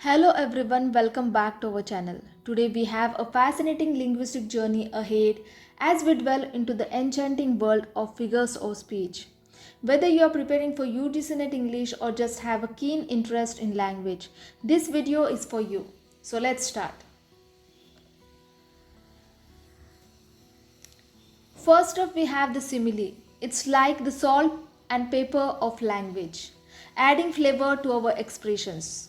Hello everyone, welcome back to our channel. Today we have a fascinating linguistic journey ahead as we dwell into the enchanting world of figures of speech. Whether you are preparing for UGC NET English or just have a keen interest in language, this video is for you. So let's start. First up we have the simile. It's like the salt and pepper of language, adding flavor to our expressions.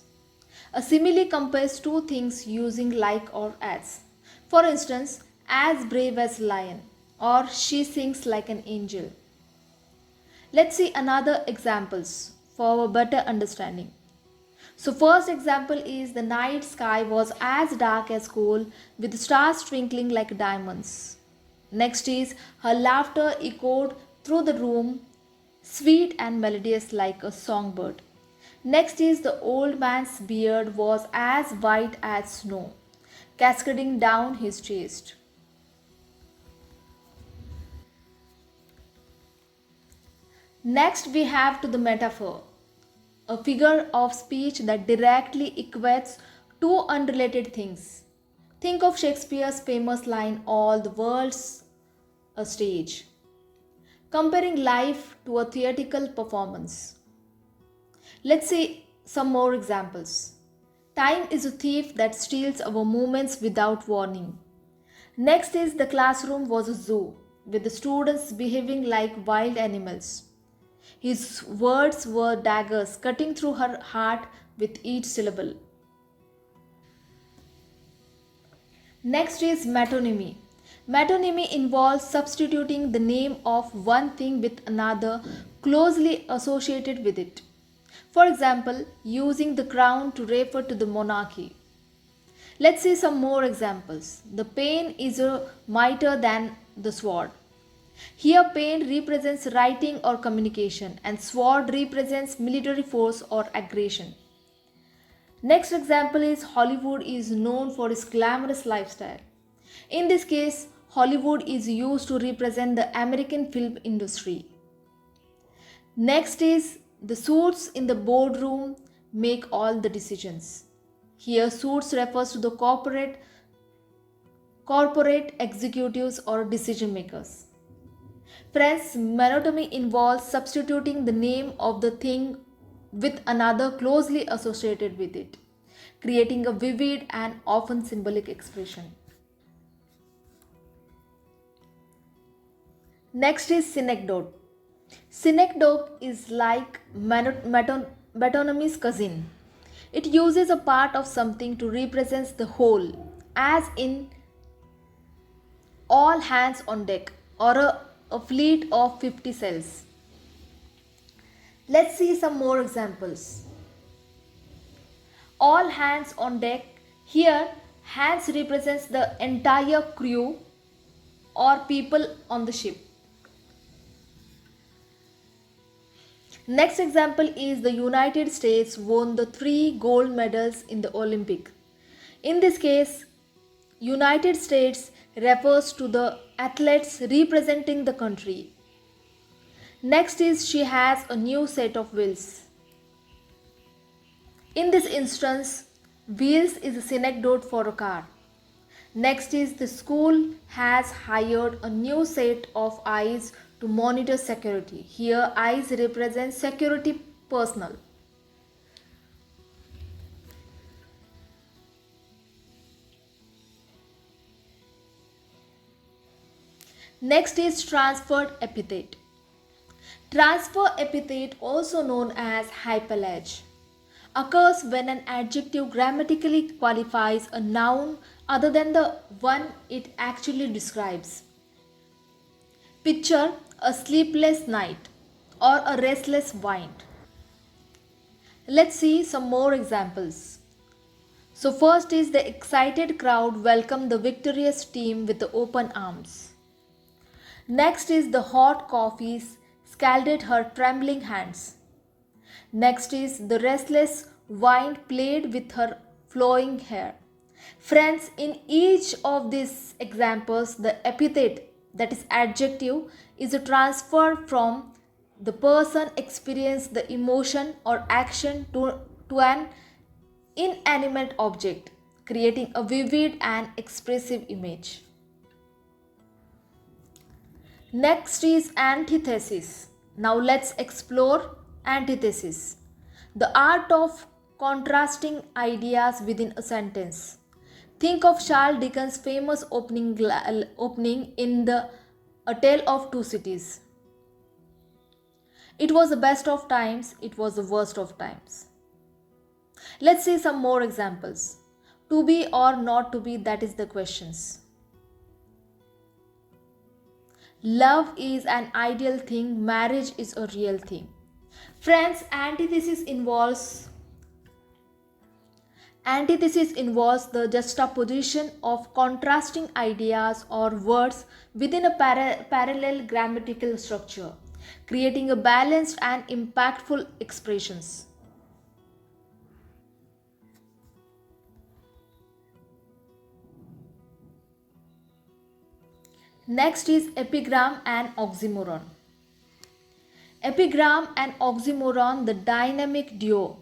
A simile compares two things using like or as. For instance, as brave as lion or she sings like an angel. Let's see another examples for our better understanding. So first example is the night sky was as dark as coal with stars twinkling like diamonds. Next is her laughter echoed through the room, sweet and melodious like a songbird. Next is the old man's beard was as white as snow, cascading down his chest. Next we have to the metaphor, a figure of speech that directly equates two unrelated things. Think of Shakespeare's famous line, "All the world's a stage," comparing life to a theatrical performance. Let's see some more examples. Time is a thief that steals our moments without warning. Next is the classroom was a zoo with the students behaving like wild animals. His words were daggers cutting through her heart with each syllable. Next is metonymy. Metonymy involves substituting the name of one thing with another closely associated with it. For example, using the crown to refer to the monarchy. Let's see some more examples. The pen is a mightier than the sword. Here pen represents writing or communication and sword represents military force or aggression. Next example is Hollywood is known for its glamorous lifestyle. In this case, Hollywood is used to represent the American film industry. Next is the suits in the boardroom make all the decisions. Here suits refers to the corporate executives or decision makers. Friends, monotony involves substituting the name of the thing with another closely associated with it, creating a vivid and often symbolic expression. Next is Synecdoche. Synecdoche is like metonymy's cousin. It uses a part of something to represent the whole, as in all hands on deck or a fleet of 50 sails. Let's see some more examples. All hands on deck. Here, hands represents the entire crew or people on the ship. Next example is the United States won the 3 gold medals in the Olympic. In this case, United States refers to the athletes representing the country. Next is she has a new set of wheels. In this instance, wheels is a synecdoche for a car. Next is the school has hired a new set of eyes to monitor security. Here eyes represent security personnel. Next is transferred epithet. Transfer epithet, also known as hyperbole, occurs when an adjective grammatically qualifies a noun other than the one it actually describes. Picture a sleepless night or a restless mind. Let's see some more examples. So first is the excited crowd welcomed the victorious team with the open arms. Next is the hot coffees scalded her trembling hands. Next is the restless wind played with her flowing hair. Friends, in each of these examples, the epithet, that is adjective, is a transfer from the person experience the emotion or action to an inanimate object, creating a vivid and expressive image. Next is antithesis. Now let's explore antithesis, the art of contrasting ideas within a sentence. Think of Charles Dickens' famous opening in A Tale of Two Cities. It was the best of times, it was the worst of times. Let's see some more examples. To be or not to be, that is the questions. Love is an ideal thing, marriage is a real thing. Friends, antithesis involves the juxtaposition of contrasting ideas or words within a parallel grammatical structure, creating a balanced and impactful expressions. Next is epigram and oxymoron. Epigram and oxymoron, the dynamic duo.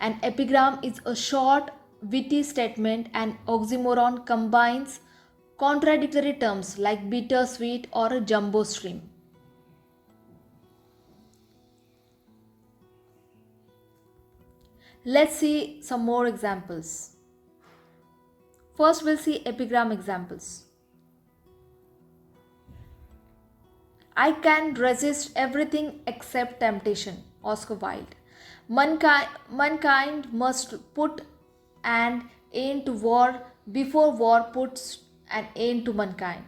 An epigram is a short, witty statement, and oxymoron combines contradictory terms like bittersweet or a jumbo stream. Let's see some more examples. First, we'll see epigram examples. I can resist everything except temptation. Oscar Wilde. Mankind must put an end to war before war puts an end to mankind.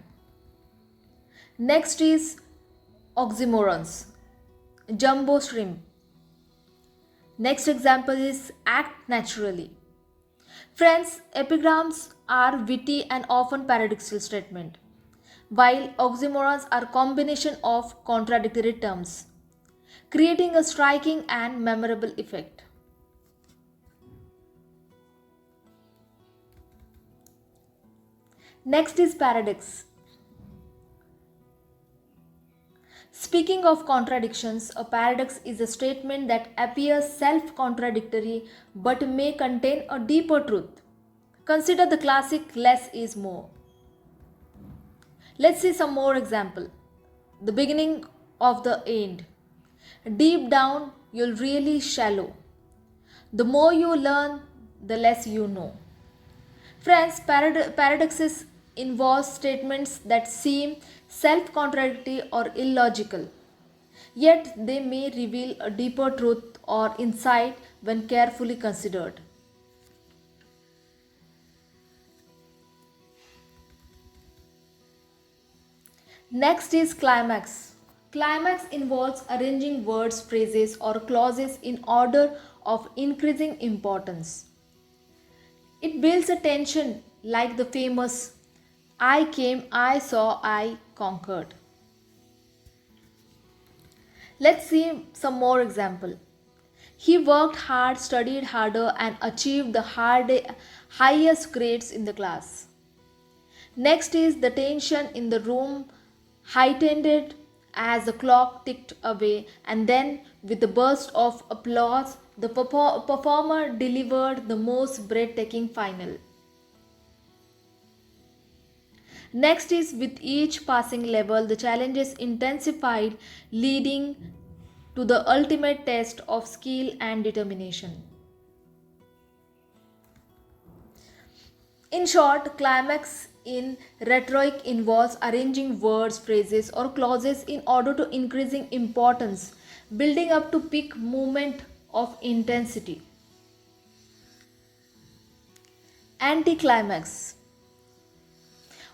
Next is oxymorons. Jumbo shrimp. Next example is act naturally. Friends, epigrams are witty and often paradoxical statement, while oxymorons are combination of contradictory terms, creating a striking and memorable effect. Next is paradox. Speaking of contradictions, a paradox is a statement that appears self-contradictory but may contain a deeper truth. Consider the classic less is more. Let's see some more example. The beginning of the end. Deep down, you'll really shallow. The more you learn, the less you know. Friends, paradoxes involve statements that seem self-contradictory or illogical, yet they may reveal a deeper truth or insight when carefully considered. Next is climax. Climax involves arranging words, phrases, or clauses in order of increasing importance. It builds a tension like the famous I came, I saw, I conquered. Let's see some more example. He worked hard, studied harder, and achieved the highest grades in the class. Next is the tension in the room heightened as the clock ticked away, and then with a burst of applause, the performer delivered the most breathtaking final. Next is with each passing level, the challenges intensified, leading to the ultimate test of skill and determination. In short, climax in rhetoric involves arranging words, phrases, or clauses in order to increasing importance, building up to peak moment of intensity. Anticlimax.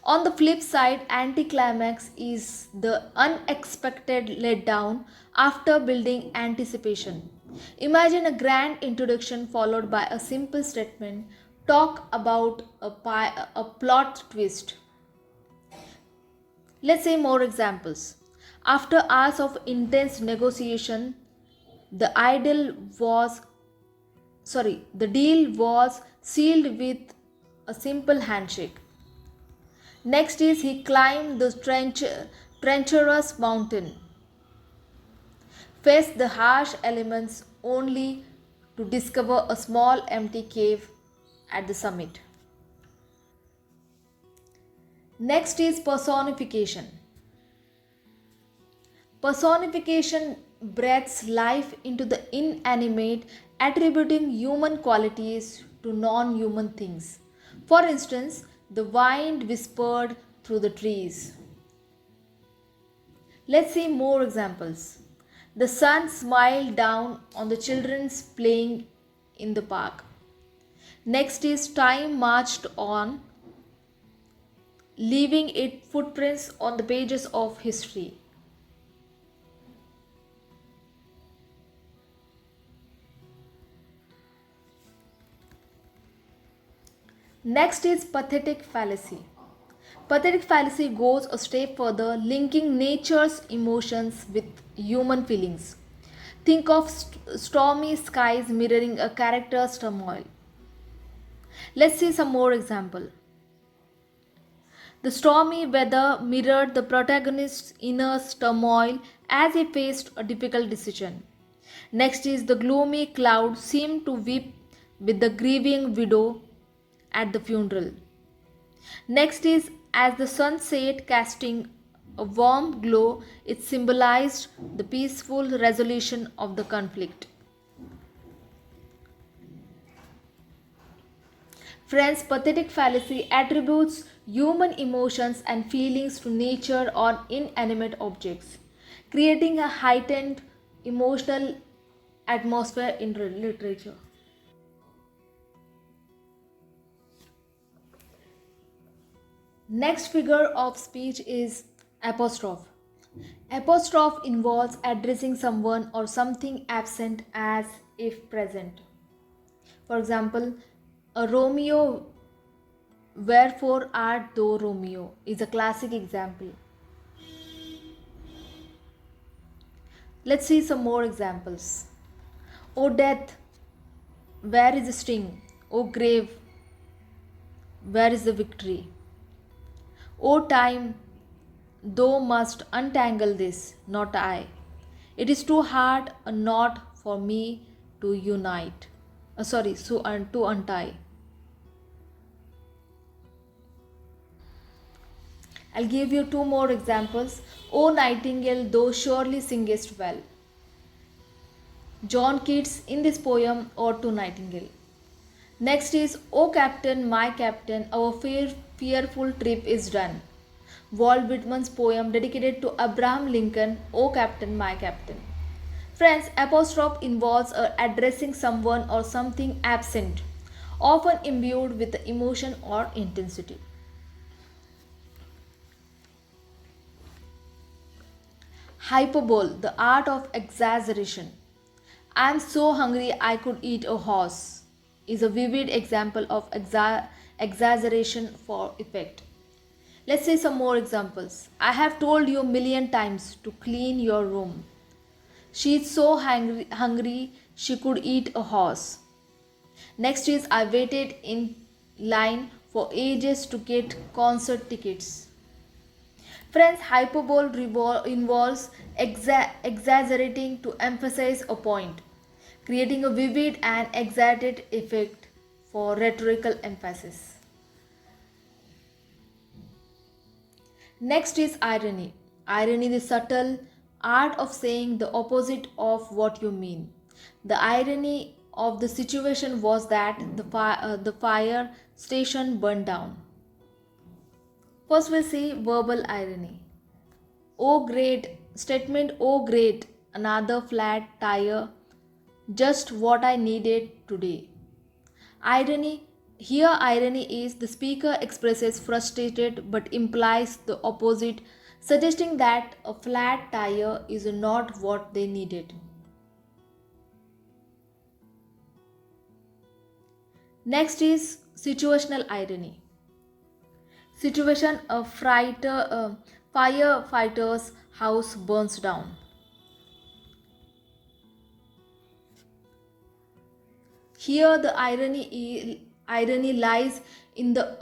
On the flip side, anticlimax is the unexpected letdown after building anticipation. Imagine a grand introduction followed by a simple statement. Talk about a plot twist. Let's say more examples. After hours of intense negotiation, the deal was sealed with a simple handshake. Next is he climbed the treacherous mountain, faced the harsh elements only to discover a small empty cave at the summit. Next is personification. Personification breathes life into the inanimate, attributing human qualities to non-human things. For instance, the wind whispered through the trees. Let's see more examples. The sun smiled down on the children playing in the park. Next is time marched on, leaving its footprints on the pages of history. Next is pathetic fallacy. Pathetic fallacy goes a step further, linking nature's emotions with human feelings. Think of stormy skies mirroring a character's turmoil. Let's see some more example. The stormy weather mirrored the protagonist's inner turmoil as he faced a difficult decision. Next is the gloomy cloud seemed to weep with the grieving widow at the funeral. Next is as the sun set casting a warm glow, it symbolized the peaceful resolution of the conflict. Friends, pathetic fallacy attributes human emotions and feelings to nature or inanimate objects, creating a heightened emotional atmosphere in literature. Next figure of speech is apostrophe. Apostrophe involves addressing someone or something absent as if present. For example, a Romeo, wherefore art thou Romeo, is a classic example. Let's see some more examples. O death, where is the sting? O grave, where is the victory? O time, thou must untangle this, not I. It is too hard a knot for me to unite. To untie. I'll give you two more examples. O nightingale, thou surely singest well. John Keats in this poem, Ode to Nightingale. Next is, O Captain, my Captain, our fearful trip is done. Walt Whitman's poem dedicated to Abraham Lincoln, O Captain, my Captain. Friends, apostrophe involves addressing someone or something absent, often imbued with emotion or intensity. Hyperbole, the art of exaggeration. I am so hungry I could eat a horse, is a vivid example of exaggeration for effect. Let's see some more examples. I have told you a million times to clean your room. She is so hungry she could eat a horse. Next is, I waited in line for ages to get concert tickets. Friends, hyperbole involves exaggerating to emphasize a point, creating a vivid and exaggerated effect for rhetorical emphasis. Next is irony. Irony is the subtle art of saying the opposite of what you mean. The irony of the situation was that the fire station burned down. First we'll see verbal irony. Oh great, statement oh great, another flat tire, just what I needed today. Irony. Here irony is the speaker expresses frustrated but implies the opposite, suggesting that a flat tire is not what they needed. Next is situational irony. Situation, a firefighter's house burns down. Here the irony lies in the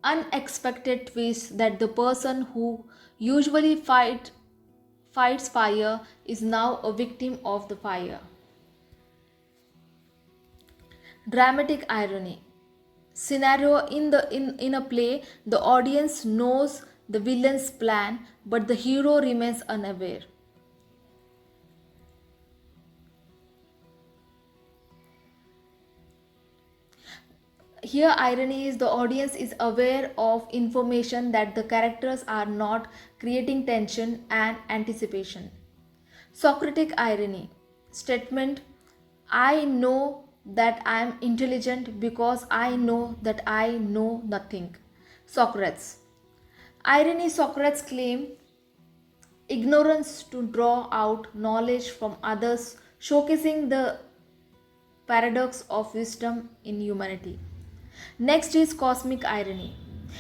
unexpected twist that the person who usually fights fire is now a victim of the fire. Dramatic irony. Scenario in a play, the audience knows the villain's plan, but the hero remains unaware. Here, irony is the audience is aware of information that the characters are not, creating tension and anticipation. Socratic irony. Statement: I know that I am intelligent because I know that I know nothing. Socrates. Irony. Socrates claim ignorance to draw out knowledge from others, showcasing the paradox of wisdom in humanity. Next is cosmic irony.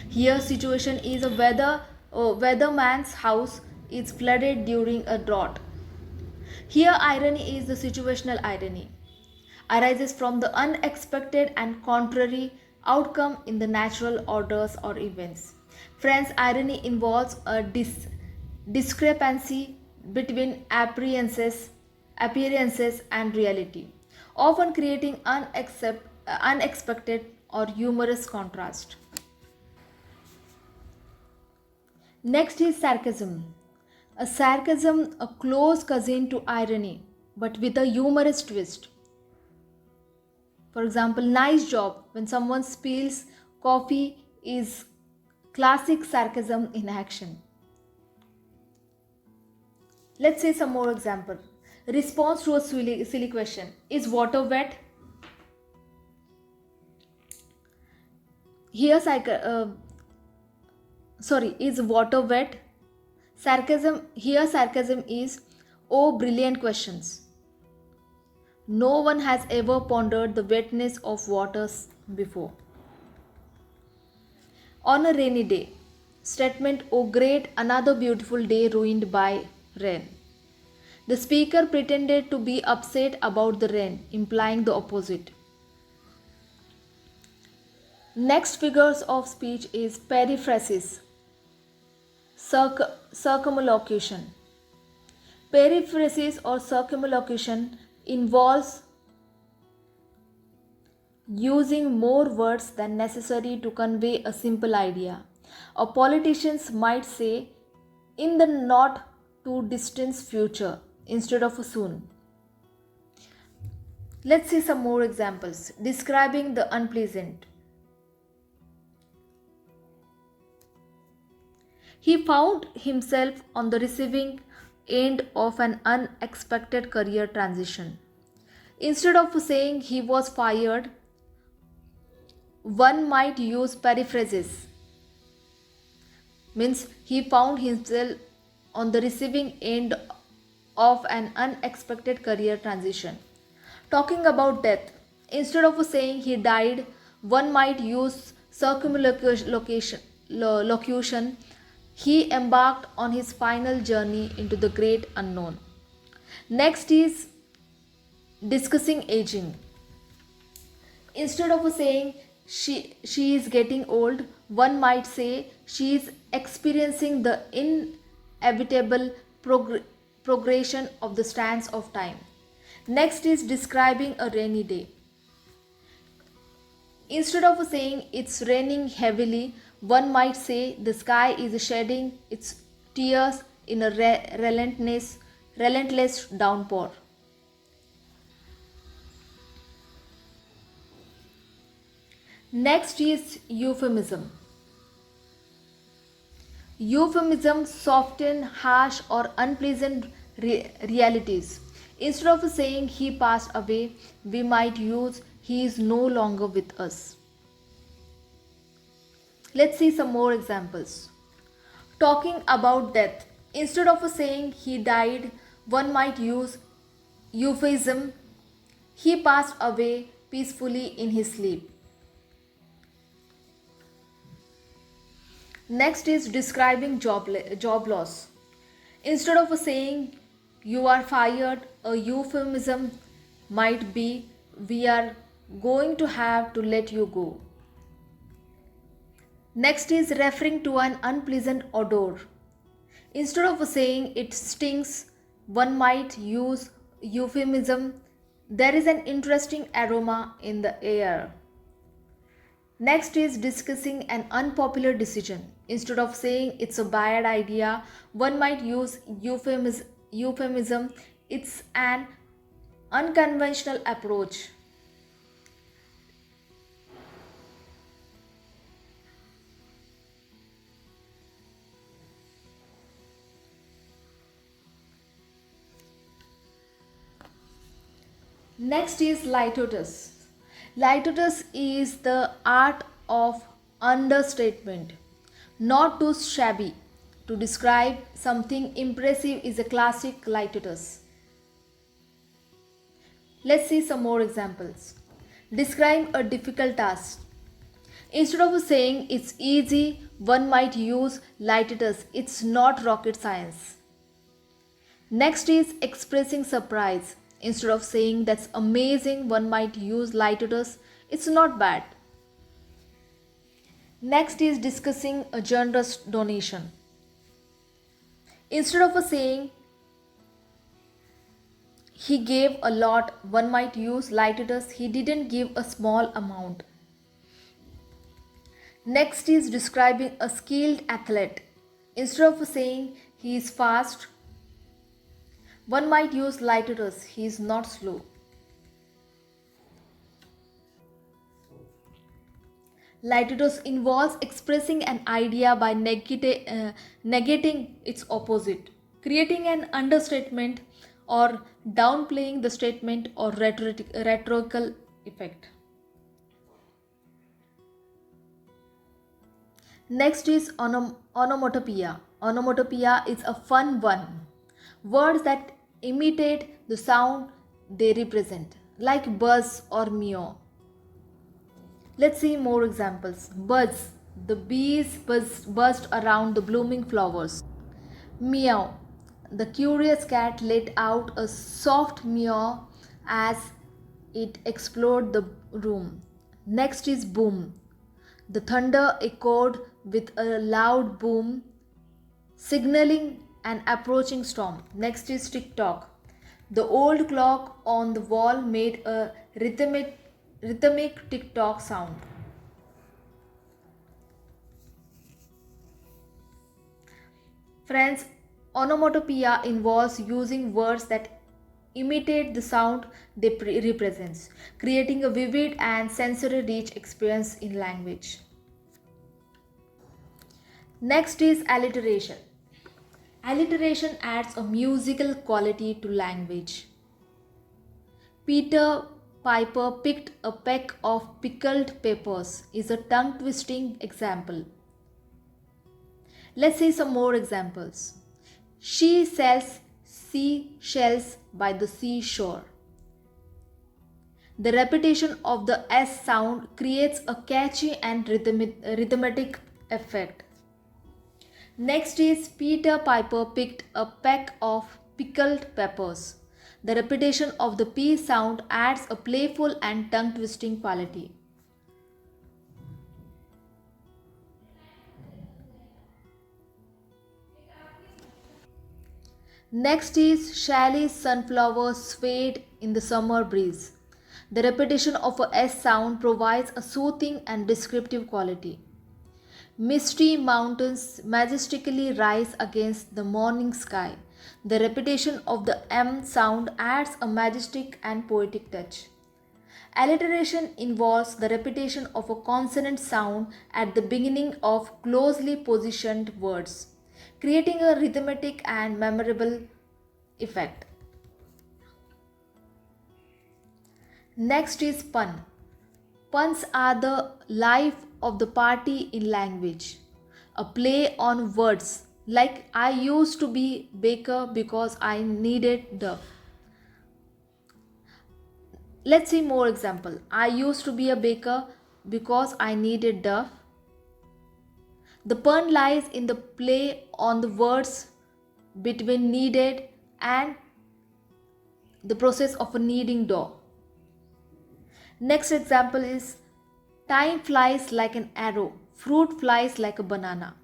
Here situation is a weatherman's house is flooded during a drought. Here irony is the situational irony, arises from the unexpected and contrary outcome in the natural orders or events. Friends, irony involves a discrepancy between appearances and reality, often creating unexpected or humorous contrast. Next is sarcasm. A close cousin to irony, but with a humorous twist. For example, nice job when someone spills coffee is classic sarcasm in action. Let's say some more example. Response to a silly question. Is water wet? Is water wet? Sarcasm is, oh, brilliant questions. No one has ever pondered the wetness of waters before. On a rainy day. Statement: oh great, another beautiful day ruined by rain. The speaker pretended to be upset about the rain, implying the opposite. Next figures of speech is periphrasis, circumlocution. Periphrasis or circumlocution involves using more words than necessary to convey a simple idea. A politicians might say, in the not too distant future instead of soon. Let's see some more examples. Describing the unpleasant. He found himself on the receiving end of an unexpected career transition. Instead of saying he was fired, one might use periphrasis. Means he found himself on the receiving end of an unexpected career transition. Talking about death, instead of saying he died, one might use circumlocution. He embarked on his final journey into the great unknown. Next is discussing aging. Instead of saying she is getting old, one might say she is experiencing the inevitable progression of the sands of time. Next is describing a rainy day. Instead of saying it's raining heavily, one might say the sky is shedding its tears in a relentless downpour. Next is euphemism. Euphemism soften harsh or unpleasant realities. Instead of saying he passed away, we might use he is no longer with us. Let's see some more examples. Talking about death. Instead of saying he died, one might use euphemism. He passed away peacefully in his sleep. Next is describing job loss. Instead of saying you are fired, a euphemism might be we are going to have to let you go. Next is referring to an unpleasant odor. Instead of saying it stinks, one might use euphemism There is an interesting aroma in the air. Next is discussing an unpopular decision. Instead of saying it's a bad idea, one might use euphemism. It's an unconventional approach. Next is Litotes. Litotes is the art of understatement, not too shabby. To describe something impressive is a classic Litotes. Let's see some more examples. Describe a difficult task. Instead of saying it's easy, one might use Litotes. It's not rocket science. Next is expressing surprise. Instead of saying that's amazing, one might use Litotes. It's not bad. Next is discussing a generous donation. Instead of saying he gave a lot, one might use Litotes. He didn't give a small amount. Next is describing a skilled athlete. Instead of saying he is fast, one might use Litotes. He is not slow. Litotes involves expressing an idea by negating its opposite, creating an understatement or downplaying the statement or rhetorical effect. Next is onomatopoeia. Onomatopoeia is a fun one. Words that imitate the sound they represent, like buzz or meow. Let's see more examples. Buzz. The bees buzzed around the blooming flowers. Meow. The curious cat let out a soft meow as it explored the room. Next is boom. The thunder echoed with a loud boom, signaling an approaching storm. Next is tick-tock. The old clock on the wall made a rhythmic tick-tock sound. Friends, onomatopoeia involves using words that imitate the sound they represent, creating a vivid and sensory-rich experience in language. Next is alliteration. Alliteration adds a musical quality to language. Peter Piper picked a peck of pickled peppers is a tongue-twisting example. Let's see some more examples. She sells seashells by the seashore. The repetition of the S sound creates a catchy and rhythmic effect. Next is Peter Piper picked a peck of pickled peppers. The repetition of the P sound adds a playful and tongue-twisting quality. Next is Shelley's sunflower swayed in the summer breeze. The repetition of a S sound provides a soothing and descriptive quality. Misty mountains majestically rise against the morning sky. The repetition of the M sound adds a majestic and poetic touch. Alliteration involves the repetition of a consonant sound at the beginning of closely positioned words, creating a rhythmic and memorable effect. Next is pun. Puns are the life of the party in language. A play on words like I used to be baker because I needed dough. Let's see more example. I used to be a baker because I needed dough. The pun lies in the play on the words between needed and the process of kneading dough. Next example is time flies like an arrow, fruit flies like a banana.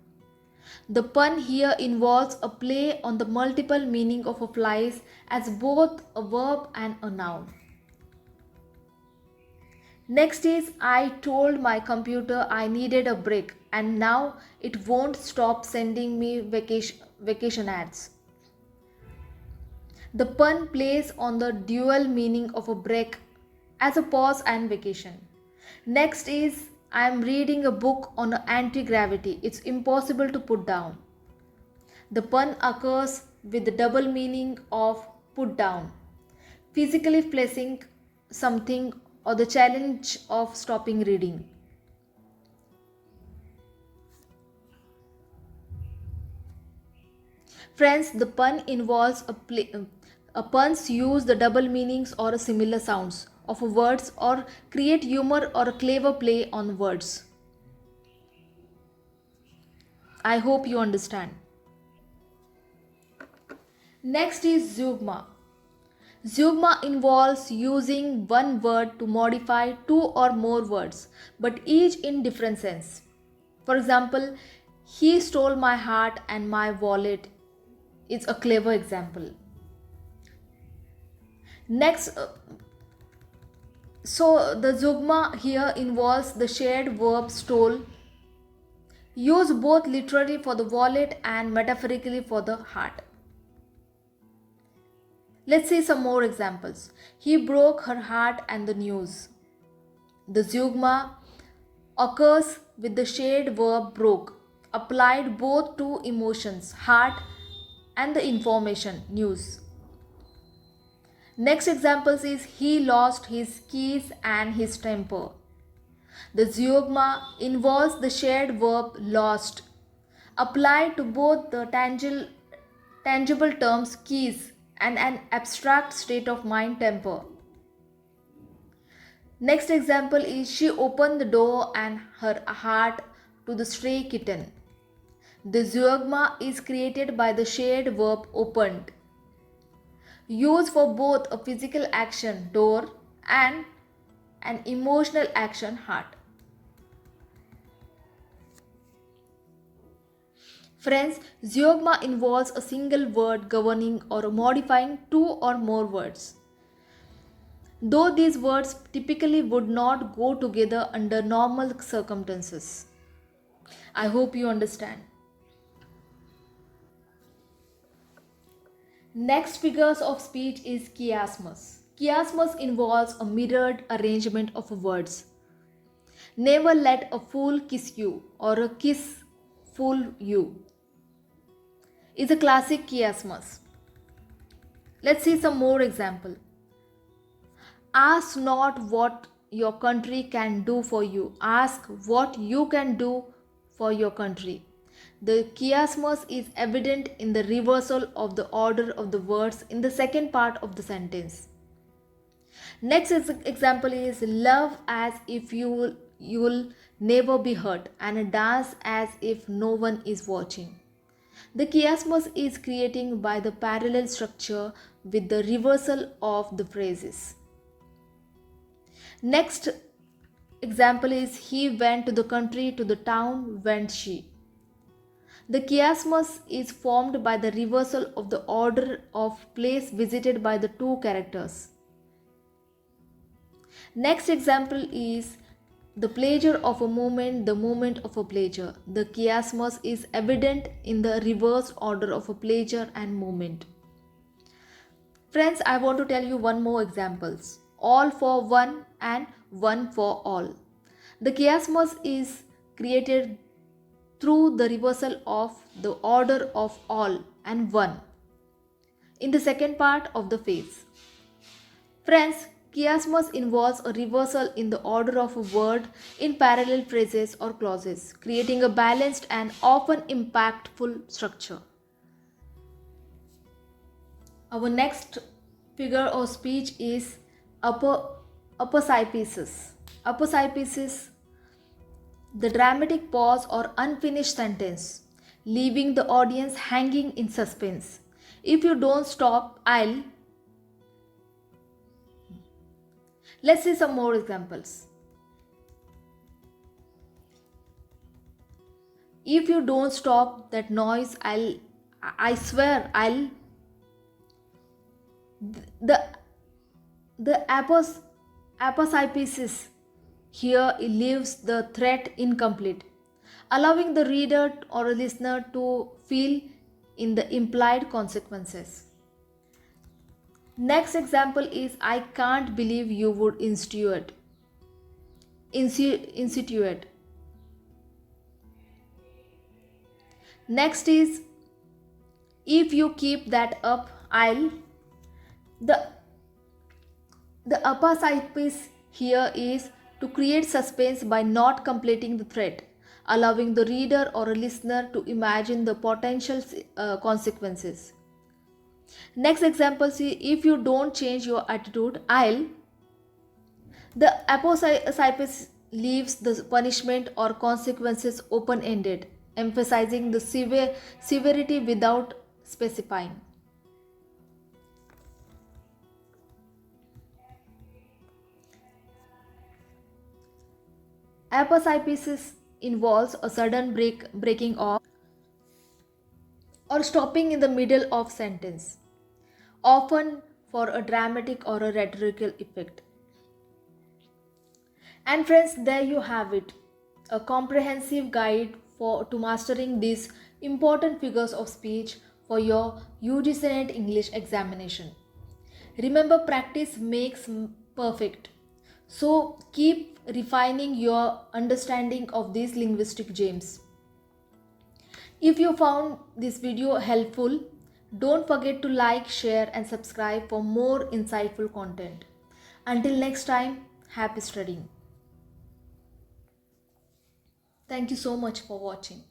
The pun here involves a play on the multiple meaning of a flies as both a verb and a noun. Next is I told my computer I needed a break and now it won't stop sending me vacation ads. The pun plays on the dual meaning of a break as a pause and vacation. Next is I am reading a book on anti-gravity. It's impossible to put down. The pun occurs with the double meaning of put down, physically placing something or the challenge of stopping reading. Friends, the pun involves puns use the double meanings or similar sounds of words or create humor or a clever play on words. I hope you understand. Next is Zeugma. Zeugma involves using one word to modify two or more words, but each in different sense. For example, he stole my heart and my wallet is a clever example. Next, so the Zeugma here involves the shared verb stole, used both literally for the wallet and metaphorically for the heart. Let's see some more examples. He broke her heart and the news. The Zeugma occurs with the shared verb broke, applied both to emotions, heart and the information, news. Next example is he lost his keys and his temper. The Zeugma involves the shared verb lost, applied to both the tangible terms keys and an abstract state of mind, temper. Next example is she opened the door and her heart to the stray kitten. The Zeugma is created by the shared verb opened, used for both a physical action, door, and an emotional action, heart. Friends, Zeugma involves a single word governing or modifying two or more words, though these words typically would not go together under normal circumstances. I hope you understand. Next figures of speech is chiasmus. Chiasmus involves a mirrored arrangement of words. Never let a fool kiss you or a kiss fool you is a classic chiasmus. Let's see some more example. Ask not what your country can do for you. Ask what you can do for your country. The chiasmus is evident in the reversal of the order of the words in the second part of the sentence. Next example is love as if you'll never be hurt and dance as if no one is watching. The chiasmus is created by the parallel structure with the reversal of the phrases. Next example is he went to the country, to the town went she. The chiasmus is formed by the reversal of the order of place visited by the two characters. Next example is the pleasure of a moment, the moment of a pleasure. The chiasmus is evident in the reverse order of a pleasure and moment. Friends, I want to tell you one more examples. All for one and one for all. The chiasmus is created through the reversal of the order of all and one in the second part of the phrase. Friends, chiasmus involves a reversal in the order of a word in parallel phrases or clauses, creating a balanced and often impactful structure. Our next figure of speech is Aposiopesis. Aposiopesis, the dramatic pause or unfinished sentence, leaving the audience hanging in suspense. If you don't stop, I'll. Let's see some more examples. If you don't stop that noise, I swear I'll. The Aposiopesis here leaves the threat incomplete, allowing the reader or a listener to feel in the implied consequences. Next example is I can't believe you would institute. Next is if you keep that up, I'll. The Aposiopesis here is to create suspense by not completing the threat, allowing the reader or a listener to imagine the potential consequences. Next example, see if you don't change your attitude, I'll. The Aposiopesis leaves the punishment or consequences open-ended, emphasizing the severity without specifying. Apostrophe involves a sudden breaking off or stopping in the middle of sentence, often for a dramatic or a rhetorical effect. And friends, there you have it, a comprehensive guide to mastering these important figures of speech for your UGC NET English examination. Remember, practice makes perfect. So keep refining your understanding of these linguistic gems. If you found this video helpful, don't forget to like, share and subscribe for more insightful content. Until next time, happy studying. Thank you so much for watching.